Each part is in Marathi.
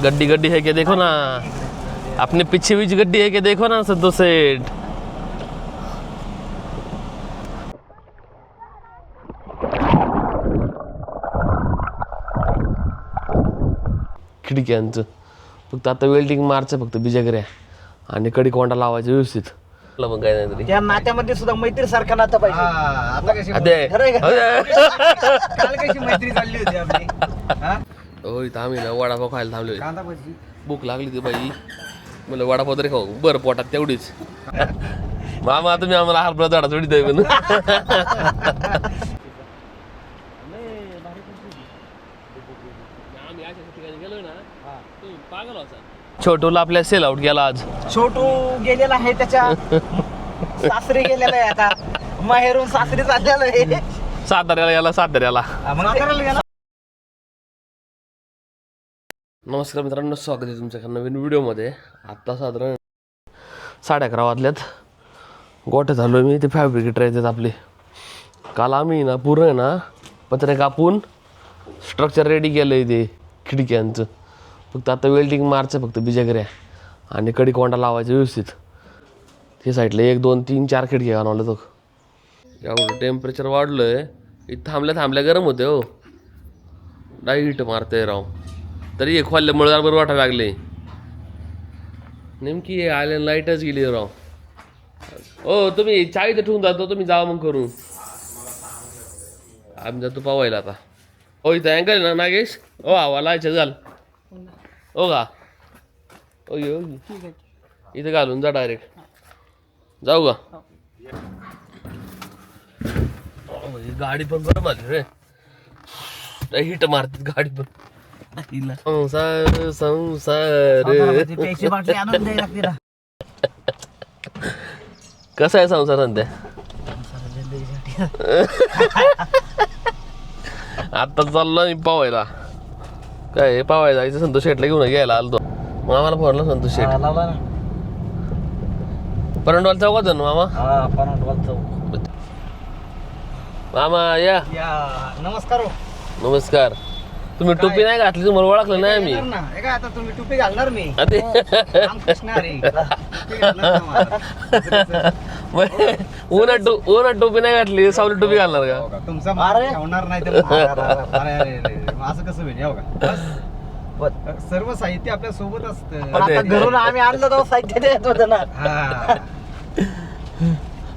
गड्डी गड्डी है क्या देखो ना, अपने पीछे भी गड्डी है क्या देखो ना संतोष सेठ। खिडक्यांचं फक्त आता वेल्डिंग मारचं फक्त बिजागऱ्या आणि कडी कोंडा लावायचं व्यवस्थित. मग काय नाही तरी त्या नात्यामध्ये सुद्धा मैत्री सारखा नातं पाहिजे. आता कशी काल कशी मैत्री चालली होती आपली. हो इथं आम्ही ना वडापाव खायला थांबलो. भूक लागली ती बाई, मला वडापाव तरी खाऊ बरं पोटात तेवढीच. मामा तुम्ही आम्हाला हरभरा झाडा थोडी द्याय पण. छोटूला आपल्या सेल आउट गेला आज. छोटू गेलेला आहे, त्याच्या सासरी गेलेला आहे. आता माहेरून सासरी चाललेला आहे. साताऱ्याला गेला, साताऱ्याला. नमस्कार मित्रांनो, स्वागत आहे तुमच्या नवीन व्हिडिओमध्ये. आत्ता साधारण 11:30 वाजल्यात. गोठे झालो मी. ते फॅब्रिकेटर येतात आपले. काल आम्ही ना पूर्ण ना पत्रे कापून स्ट्रक्चर रेडी केलं आहे ते खिडक्यांचं. फक्त आता वेल्डिंग मारचं फक्त बिजागऱ्या आणि कडी कोंडा लावायचं व्यवस्थित. ते साईडला 1 2 3 4 खिडक्या बनवलं. तो एवढं टेम्परेचर वाढलं आहे. इथं थांबल्या गरम होते हो. डाईट मारते राव. तरी एक खोलल्यामुळे बरं वाटायला लागले. नेमकी आले लाईटच गेली राव. हो तुम्ही चावी तर ठेवून जातो, तुम्ही जावा मग करून. आम्ही जातो पावायला आता. हो इथं अँगल ना नागेश. हो हवा लायचं घाल. हो का ओ इथं घालून जा डायरेक्ट. जाऊ का. गाडी पण बरं आली रे. हिट मारते गाडी पण. संसार संसार कसा आहे संसार सध्या. आता चाललो मी पावायला. काय पावायला जायचं. संतोष शेटला घेऊन घ्यायला आलो. मग आम्हाला फोडला संतोष शेट. परंडवाल चौकात जाऊ मामा. मामा या. नमस्कार. नमस्कार. तुम्ही टोपी नाही घातली, तुम्हाला ओळखलं नाही आम्ही. आता तुम्ही टोपी घालणार मी. उन्हात टोपी नाही घातली, सावली टोपी घालणार का. तुमचा ठेवणार नाही तर असं कसं होईल. सर्व साहित्य आपल्या सोबत असतं. घरून आम्ही आणलं तेव्हा साहित्य देत होतं ना.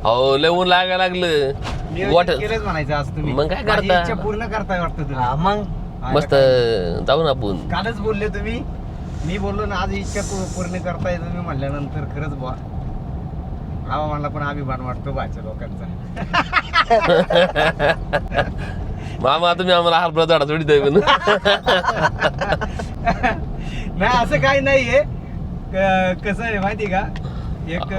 हो लय ऊन लागायला लागलं. केलंच म्हणायचं आज तुम्ही. मग काय करता, पूर्ण करताय वाटतं तुम्ही. मग मस्त जाऊ ना आपण. कालच बोलले तुम्ही. मी बोललो ना आज इच्छा पूर्ण करताय तुम्ही म्हणल्यानंतर खरंच बुवा आवा म्हणला. पण अभिमान वाटतो बाच्या लोकांचा. मामा तुम्ही आम्हाला हरभरा झाडा थोडी द्याय पण. नाही असं काही नाहीये. कसं आहे माहिती का, एक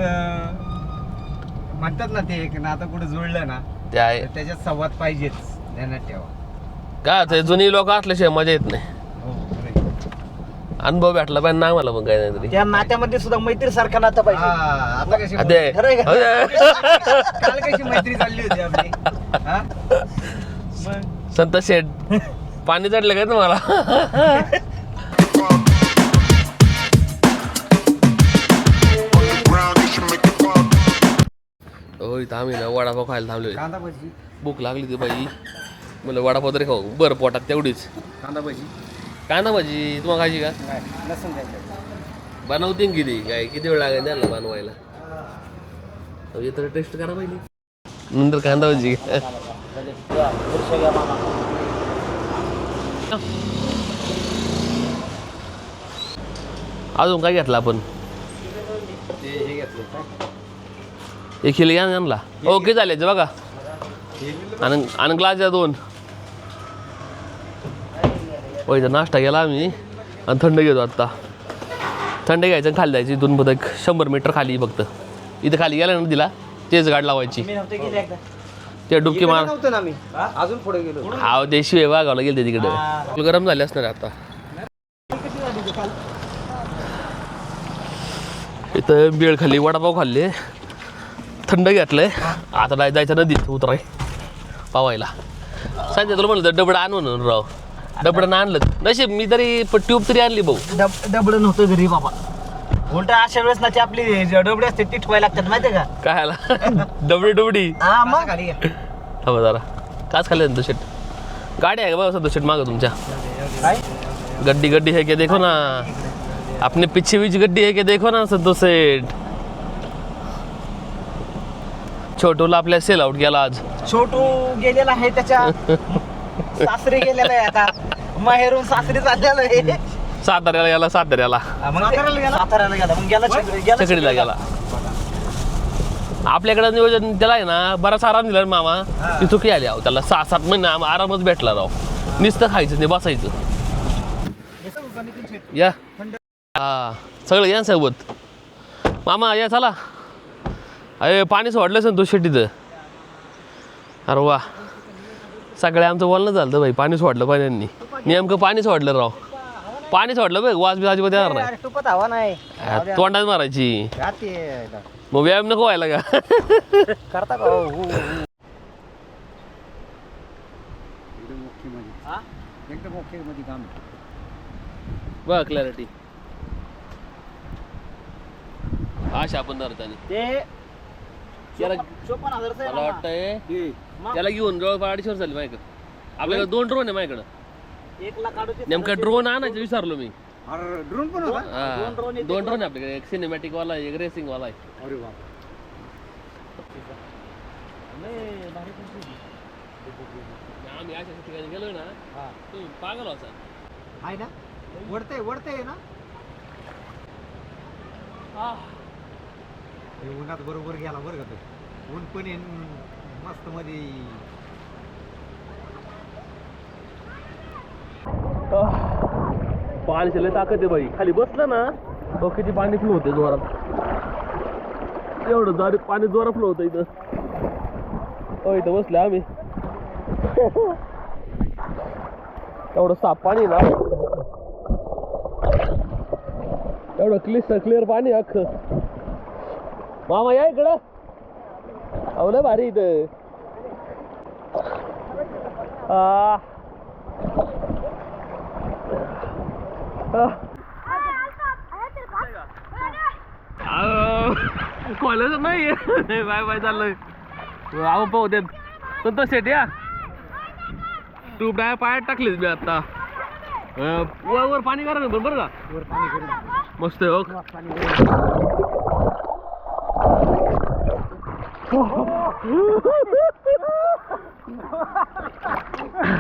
म्हणतात ना ते एक नातं कुठे जुळलं ना ते आहे, त्याच्यात संवाद पाहिजेच. ध्यानात ठेवा. काय ते जुनी लोक असल्याशिवाय मजा येत नाही. अनुभव भेटला पाहिजे ना आम्हाला. मग काय नाही तरी त्या नात्यामध्ये सुद्धा मैत्री सारखा नातं पाहिजे. आता कशी काल कशी मैत्री चालली होती आपली. संतोष शेठ पाणी चढलं काय तुम्हाला. हो इथं आम्ही ना वडापाव खायला थांबलो. भूक लागली ती बाई, मला वडापाव तरी खाऊ बरं पोटात तेवढीच. कांदा भाजी तुम्हाला खायची का. बनवते किती काय किती वेळ लागेल त्याला बनवायला. तर टेस्ट करा पाहिजे नंतर कांदा भाजी. अजून काय घेतलं आपण. एक किलो आणला. ओके झाले बघा. आणि ग्लास द्या 2. हो इथं नाश्ता केला आम्ही आणि थंड घेतो आत्ता. थंड घ्यायचं आणि खाली जायचं. इथून फक्त 100 मीटर खाली फक्त. इथं खाली गेला ना दिला तेच गाड लावायची. ते डुबकी मार अजून पुढे गेलो. हा देशी वागावला गेले तिकडे. गरम झाले असणार आता. इथं बेळ खाल्ली, वडापाव खाल्ले, थंड घेतलंय. आता जायचं नदीत उतराय पावायला. सांगितलं तुला म्हणलं डबड आण म्हणून राव, डबडं आणलं नशीब मी तरी ट्यूब तरी आणली भाऊ. डबड नव्हतं घरी बाबा. उलट अशा वेळेस ना ती आपली डबडी असते ती ठेवायला लागतात माहितीये का? काय आला डबडी डबडी. हा मग खाली हो जरा काच खाल्ले संतोष शेट. गाडी आहे का बघा संतोष शेट मागं तुमच्या? काय गड्डी गड्डी है क्या देखो ना, अपने पीछे बीच गड्डी है क्या देखो ना संतोष सेठ. छोटूला आपल्या सेल आउट गेला आज. छोटू गेलेला आहे त्याच्या सासरी गेलेला आहे आता, माहेरून सासरी चाललेला आहे. साताऱ्याला गेला साताऱ्याला साताऱ्याला गेला मग गेला चकडीला गेला. आपल्याकडे नियोजन त्याला आहे ना बराच आराम दिला मामा. ती चुकी आली अहो त्याला 6-7 महिने आरामच भेटला राव. नुसतं खायचं नाही बसायचं. या हा सगळं या सोबत मामा या चला. अरे पाणी सोडलं संतोष शेट्टीचं. अरे वा सगळं आमचं बोलणं झालं भाई. पाणी सोडलं पाण्यानी नेमकं पाणी सोडलं राव. पाणी सोडलं बघ वाज बी अजिबात येणार नाही. टुपत हवा नाही तोंडात मारायची. मग व्यायाम नको व्हायला का? करता का? एकदम ओके मध्ये काम बघ क्लॅरिटी आशा आपण धरतानी ते त्याला 54,000 मला वाटतंय त्याला घेऊन जवळपास 250 वर्ष झाली माझ्याकडे. आपल्याकडे 2 ड्रोन आहे माझ्याकडे. 1 लाख नेमका ड्रोन आणायचं विसरलो मी. ड्रोन पण होता. हा, 2 ड्रोन आहे आपल्याकडे. एक सिनेमॅटिक वाला आहे, एक रेसिंग वाला आहे. अरे बाप आम्ही अशा ठिकाणी गेलोय ना तुम्ही पागल व्हायचा. आहे ना वडते ना. उन्हात बरोबर गेला बरं का तो. ऊन पण मस्त मध्ये. पाणी लय ताकद आहे बाई. खाली बसलं ना डोक्याची पाणी फ्लो होते जोरात. एवढं जोरात पाणी जोरात फ्लो होतं इथं. हो इथं बसले आम्ही. एवढं साफ पाणी ना, एवढं क्लिअर पाणी अख्खं. मामा या इकडं. अवलं भारी इथं. कॉलेज नाही बाय बाय चाललंय. आपण पाहू देत संतोष शेट या. ट्यूब डाय पायात टाकलीच मी आता. वर पाणी करा ना बरं का. वर पाणी करून मस्त आहे हो.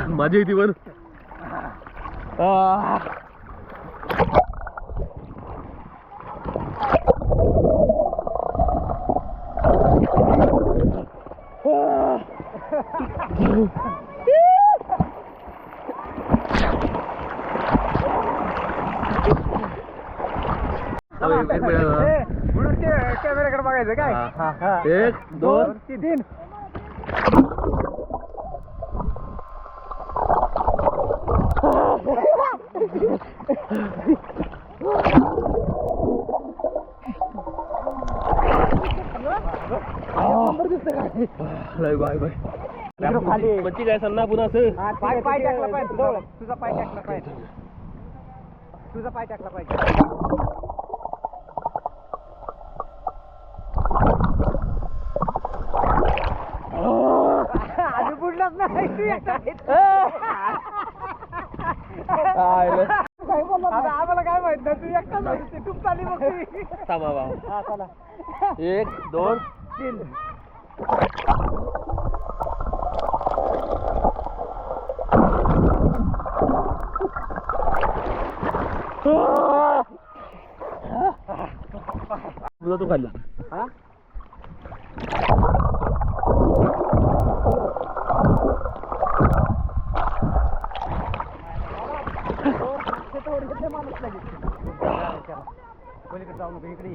मजा येते पण. म्हणून ते कॅमेराकडे बघायचं काय. 1 2 3 बाय बाय. खाली मच्छी काय सन्ना पुन्हा असं. पाय टाकला पाहिजे. तुझा पाय टाकला पाहिजे. तुझा पाय टाकला पाहिजे. आधी बुडलाच नाही तू एकटा. आम्हाला काय माहित नाही तू एकटा तूप चाली बघ. थांबा बाबा. हा चला 1 2 3 तुझा तू खाल्ला. हा पलीकडे जाऊ नको इकडे.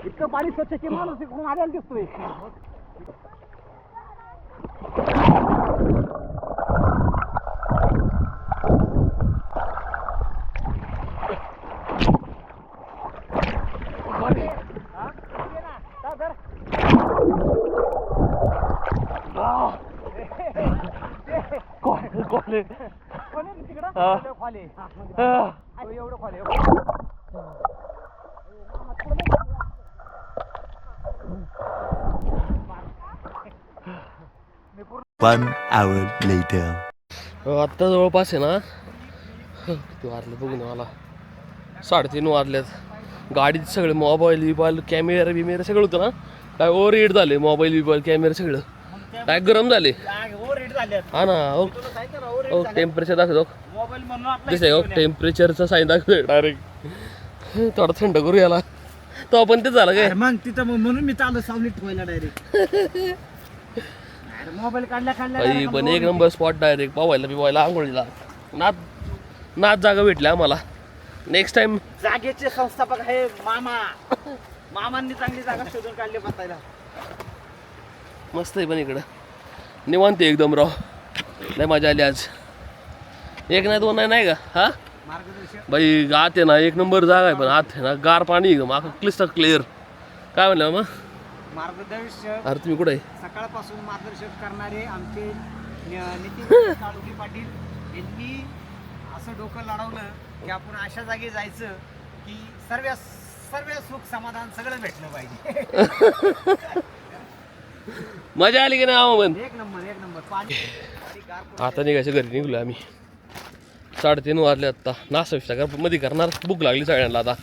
इतकं पाणी स्वच्छ की माणूस इकडून आल्याला दिसतोय. वाजले. हा. हा. One hour later. आत्ता जवळपास आहे ना किती वाजले बघू ना मला 3:30 वाजल्यात. गाडीत सगळे मोबाईल बिबाईल कॅमेरा बिमेरा सगळं होतं ना काय ओव्हर हीट झाले. मोबाईल बिबाईल कॅमेरा सगळं काय गरम झाले. हा ना हो हो टेम्परेचर दाखवतो दिसतंय हो टेम्परेचरचं साईन दाखवतोय डायरेक्ट. थोडा थंड करू याला तो आपण तेच झालं काय मग तिथं म्हणून मी चालू सावलीत ठेवायला डायरेक्ट मोबाईल काढल्या पण एक नंबर स्पॉट डायरेक्ट पावायला बिवायला आंघोळीला नाच जागा भेटल्या आम्हाला. नेक्स्ट टाइम जागेचे संस्थापक आहे मामांनी चांगली जागा शोधून काढली बसायला. मस्त आहे पण इकडं निवांत आहे एकदम राव. लय मजा आली आज. एक नाही दोन नाही का हा मार्गदर्शक बाई आत आहे ना एक नंबर जागा आहे पण आत आहे ना गार पाणी एकदम क्लिस्टर क्लिअर. काय म्हणलं मग मार्गदर्शक अरे तुम्ही कुठे आहे. सकाळपासून मार्गदर्शक करणारे आमचे नितीन काळुगे पाटील यांनी असं डोकं लढवलं की आपण अशा जागी जायचं की सर्व सुख समाधान सगळं भेटलं पाहिजे. मजा आली की नाही पण एक नंबर पाणी आता निघायचं घरी निघलो आम्ही. 3:30 वाजले आत्ता. नाश्ता विष्टा कर मध्ये करणार भूक लागली सगळ्यांना आता.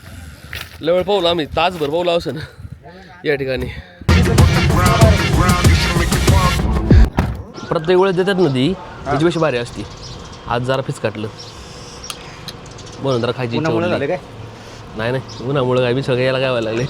लवळ पाहू आम्ही तासभर पाहू असं ना या ठिकाणी. प्रत्येक वेळेस देतात ना ती त्याच्यापेक्षा भारी असती. आज जरा फिसकाटलं म्हणून जरा खायची इच्छा झाले होती. काय नाही उन्हामुळं काय मी सगळं यायला काय व्हायला लागले.